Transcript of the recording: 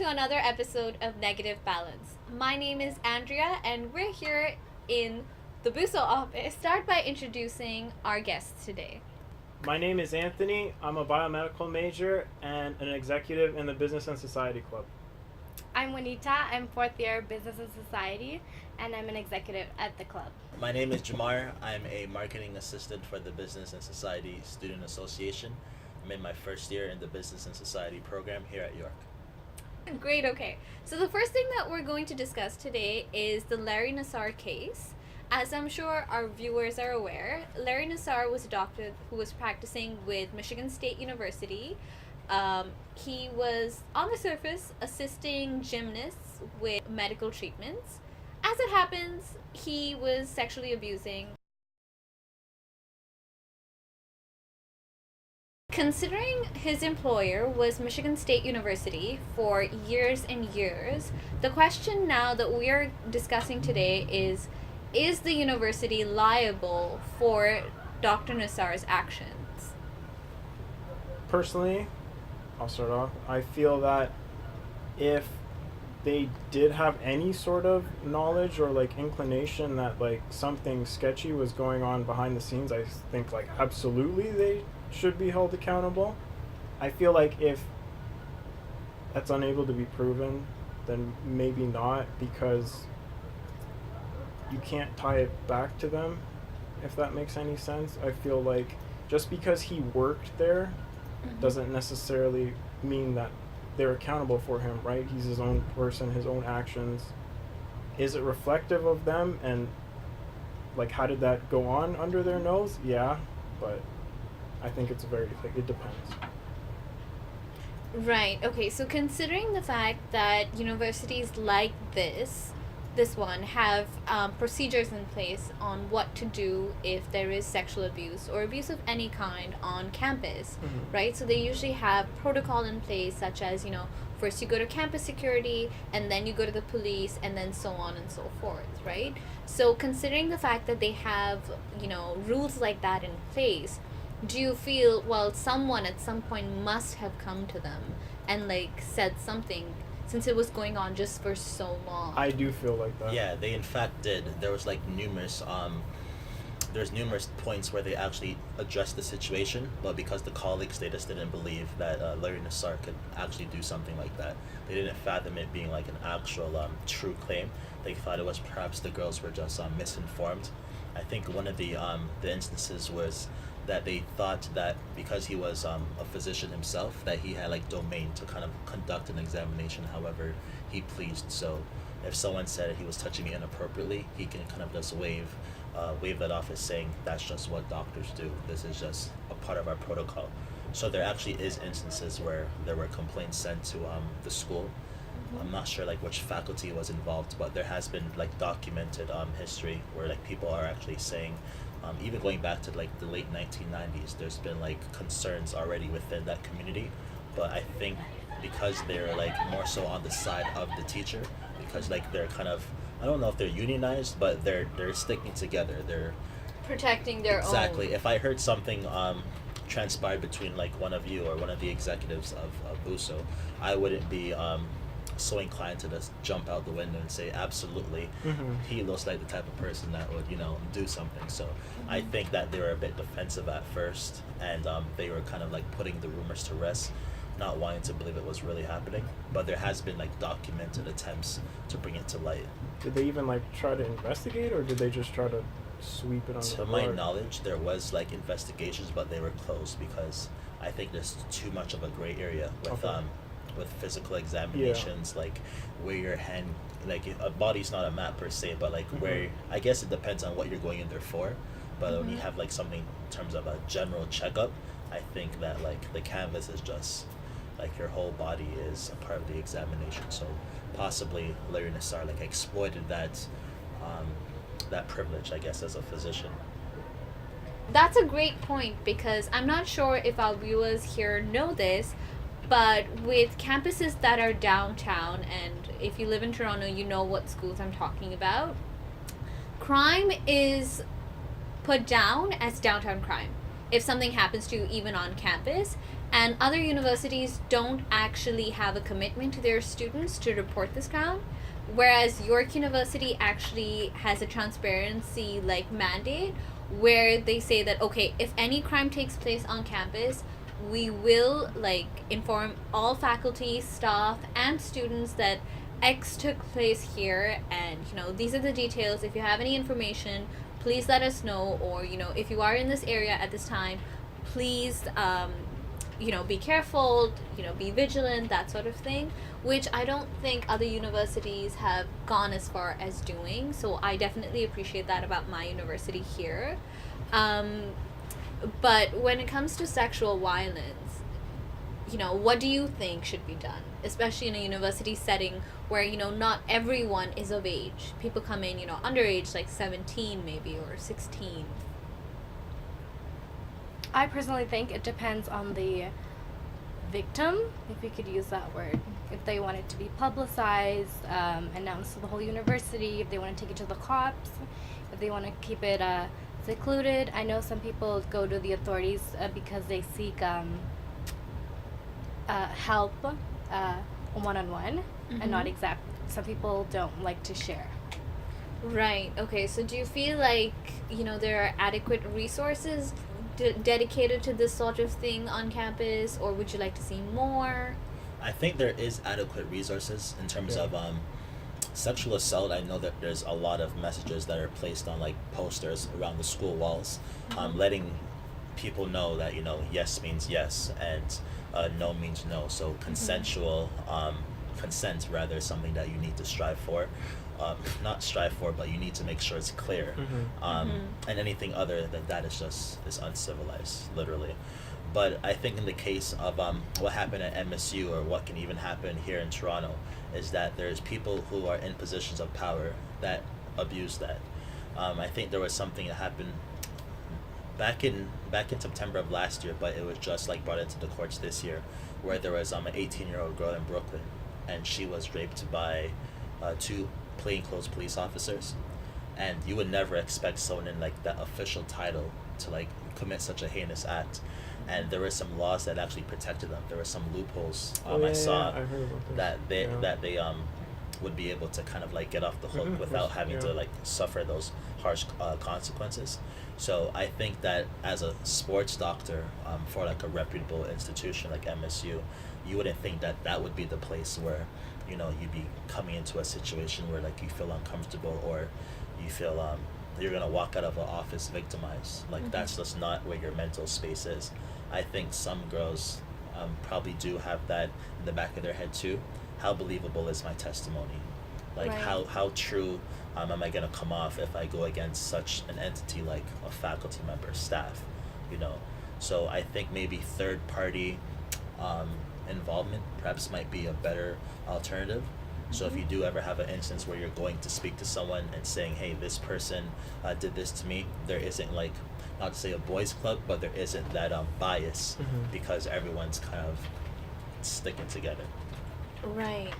to another episode of Negative Balance. My name is Andrea, and we're here in the Buso office. Start by introducing our guests today. My name is Anthony. I'm a biomedical major and an executive in the Business and Society Club. I'm Juanita. I'm fourth year Business and Society, and I'm an executive at the club. My name is Jamar. I'm a marketing assistant for the Business and Society Student Association. I'm in my first year in the Business and Society program here at York. Great, okay. So the first thing that we're going to discuss today is the Larry Nassar case. As I'm sure our viewers are aware, Larry Nassar was a doctor who was practicing with Michigan State University. He was, on the surface, assisting gymnasts with medical treatments. As it happens, he was sexually abusing. Considering his employer was Michigan State University for years and years, the question now that we are discussing today is the university liable for Dr. Nassar's actions? Personally, I'll start off. I feel that if they did have any sort of knowledge or inclination that something sketchy was going on behind the scenes, I think absolutely they should be held accountable. I feel like if that's unable to be proven, then maybe not, because you can't tie it back to them, if that makes any sense. I feel like just because he worked there doesn't necessarily mean that they're accountable for him, right? He's his own person, his own actions. Is it reflective of them? And how did that go on under their nose? Yeah, but I think it depends. Right, okay, so considering the fact that universities like this one have procedures in place on what to do if there is sexual abuse or abuse of any kind on campus, right? So they usually have protocol in place, such as, first you go to campus security, and then you go to the police, and then so on and so forth, right? So considering the fact that they have, rules like that in place, do you feel, someone at some point must have come to them and said something, since it was going on just for so long? I do feel like that. Yeah, they in fact did. There was there's numerous points where they actually addressed the situation, but because the colleagues, they just didn't believe that Larry Nassar could actually do something like that. They didn't fathom it being an actual true claim. They thought it was perhaps the girls were just misinformed. I think one of the instances was that they thought that because he was a physician himself, that he had domain to kind of conduct an examination however he pleased. So if someone said he was touching me inappropriately, he can kind of just wave that off as saying that's just what doctors do. This is just a part of our protocol. So there actually is instances where there were complaints sent to the school. I'm not sure which faculty was involved, but there has been documented history where people are actually saying, even going back to the late 1990s, there's been concerns already within that community. But I think because they're more so on the side of the teacher, because they're kind of, I don't know if they're unionized, but they're sticking together. They're protecting their own. Exactly. If I heard something transpired between one of you or one of the executives of USO, I wouldn't be so inclined to just jump out the window and say absolutely he looks like the type of person that would do something. So I think that they were a bit defensive at first, and they were kind of putting the rumors to rest, not wanting to believe it was really happening. But there has been documented attempts to bring it to light. Did they even try to investigate, or did they just try to sweep it under the rug? To my knowledge, there was investigations, but they were closed because I think there's too much of a gray area with physical examinations, where your hand, a body's not a map per se, but where, I guess it depends on what you're going in there for, but when you have something in terms of a general checkup, I think that the canvas is just your whole body is a part of the examination. So possibly Larry Nassar exploited that privilege, I guess, as a physician. That's a great point, because I'm not sure if our viewers here know this, but with campuses that are downtown, and if you live in Toronto, you know what schools I'm talking about, crime is put down as downtown crime. if something happens to you even on campus. And other universities don't actually have a commitment to their students to report this crime, whereas York University actually has a transparency like mandate where they say that, okay, if any crime takes place on campus, we will like inform all faculty, staff, and students that X took place here, and these are the details. If you have any information, please let us know, or if you are in this area at this time, please be careful, be vigilant, that sort of thing, which I don't think other universities have gone as far as doing. So I definitely appreciate that about my university here. But when it comes to sexual violence, what do you think should be done, especially in a university setting where not everyone is of age? People come in underage, like 17 maybe, or 16. I personally think it depends on the victim, if you could use that word. If they want it to be publicized, announced to the whole university, if they want to take it to the cops, if they want to keep it secluded. I know some people go to the authorities because they seek help one-on-one, and not exact. Some people don't like to share. Right. Okay. So do you feel like there are adequate resources dedicated to this sort of thing on campus, or would you like to see more? I think there is adequate resources in terms of sexual assault. I know that there's a lot of messages that are placed on like posters around the school walls, letting people know that yes means yes and no means no. So consensual consent rather is something that you need to strive for. Not strive for, but you need to make sure it's clear. And anything other than that is uncivilized, literally. But I think in the case of what happened at MSU, or what can even happen here in Toronto, is that there's people who are in positions of power that abuse that. I think there was something that happened back in September of last year, but it was just like brought into the courts this year, where there was an 18-year-old girl in Brooklyn, and she was raped by two plainclothes police officers. And you would never expect someone in like that official title to like commit such a heinous act. And there were some laws that actually protected them. There were some loopholes I saw I heard about that they would be able to kind of like get off the hook without having to like suffer those harsh consequences. So I think that as a sports doctor for like a reputable institution like MSU, you wouldn't think that that would be the place where you'd be coming into a situation where like you feel uncomfortable, or you feel you're gonna walk out of an office victimized. Like that's just not where your mental space is. I think some girls probably do have that in the back of their head too. How believable is my testimony? Like how true am I gonna come off if I go against such an entity like a faculty member, staff, So I think maybe third party involvement perhaps might be a better alternative. So if you do ever have an instance where you're going to speak to someone and saying, hey, this person did this to me, there isn't like, not to say a boys club, but there isn't that bias because everyone's kind of sticking together. Right.